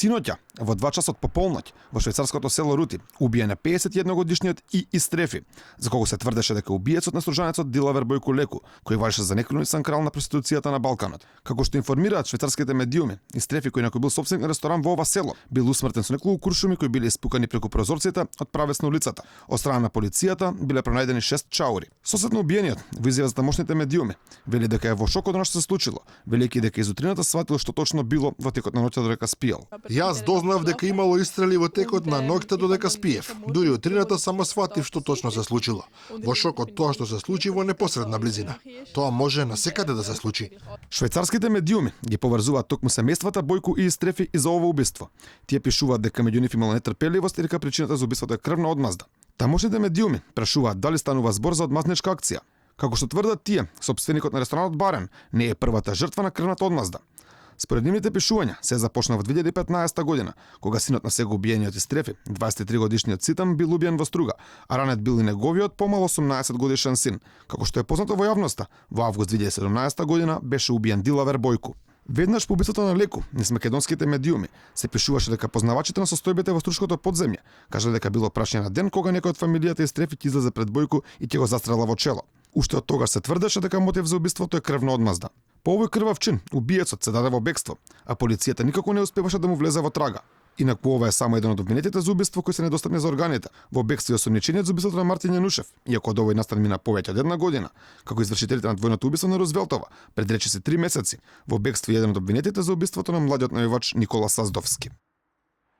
Синоќа, во 2 часот пополноќ, во швајцарското село Рути, убиен е 51-годишниот Ис Трефи, за кого се тврдеше дека убиецот на стружанецот Дилавер Бојко Леку, кој важеше за некроничен крал на проституцијата на Балканот. Како што информираат швајцарските медиуми, Ис Трефи, кој некој бил собственик на ресторан во ова село, бил усмртен со неколку куршуми кои биле испукани преку прозорците од правец на улицата. Од страна на полицијата биле пронајдени 6 чаури. Сосед на убиениот, во изјава за тамошните медиуми, вели дека е во шок од она што се случило, велејќи дека изутрината сватил што точно било во текот на ноќта додека спиел. Јас дознав дека имало истрели во текот на ноќта додека спиев. Дури утрината само сватив што точно се случило. Во шок од тоа што се случи во непосредна близина. Тоа може насекаде да се случи. Швајцарските медиуми ги поврзуваат токму семејствата Бојко и Ис Трефи и за ова убиство. Тие пишуваат дека меѓу нив имало нетрпеливост и дека причината за убиството е крвна одмазда. Тамошните медиуми прашуваат дали станува збор за одмазничка акција. Како што тврдат тие, собственикот на ресторанот барем не е првата жртва на крвната одмазда. Според нивните пишувања се започна во 2015 година, кога синот на сега убиениот Ис Трефи, 23-годишниот Цитам, бил убиен во Струга, а ранет бил и неговиот помал 18 годишен син. Како што е познато во јавноста, во август 2017 година беше убиен Дилавер Бојко. Веднаш по убиството на Леку, низ македонските медиуми, се пишуваше дека познавачите на состојбите во струшкото подземје кажале дека било прашање на ден кога некој од фамилијата Ис Трефи ќе излезе пред Бојко и ќе го застрела во чело. Уште од тогаш се тврдеше дека мотив за убиството е крвна одмазда. По овој крвав чин, убиецот се даде во бегство, а полицијата никако не успеваше да му влезе во трага. Инаку ова е само еден од обвинетите за убиство кои се недостапни за органите. Во бегство е осомничениот за убиството на Мартин Јанушев, иако од овој настан мина повеќе од една година, како извршителите на двојното убиство на Рузвелтова, пред речиси 3 месеци. Во бегство е еден од обвинетите за убиството на младиот навивач Никола Саздовски.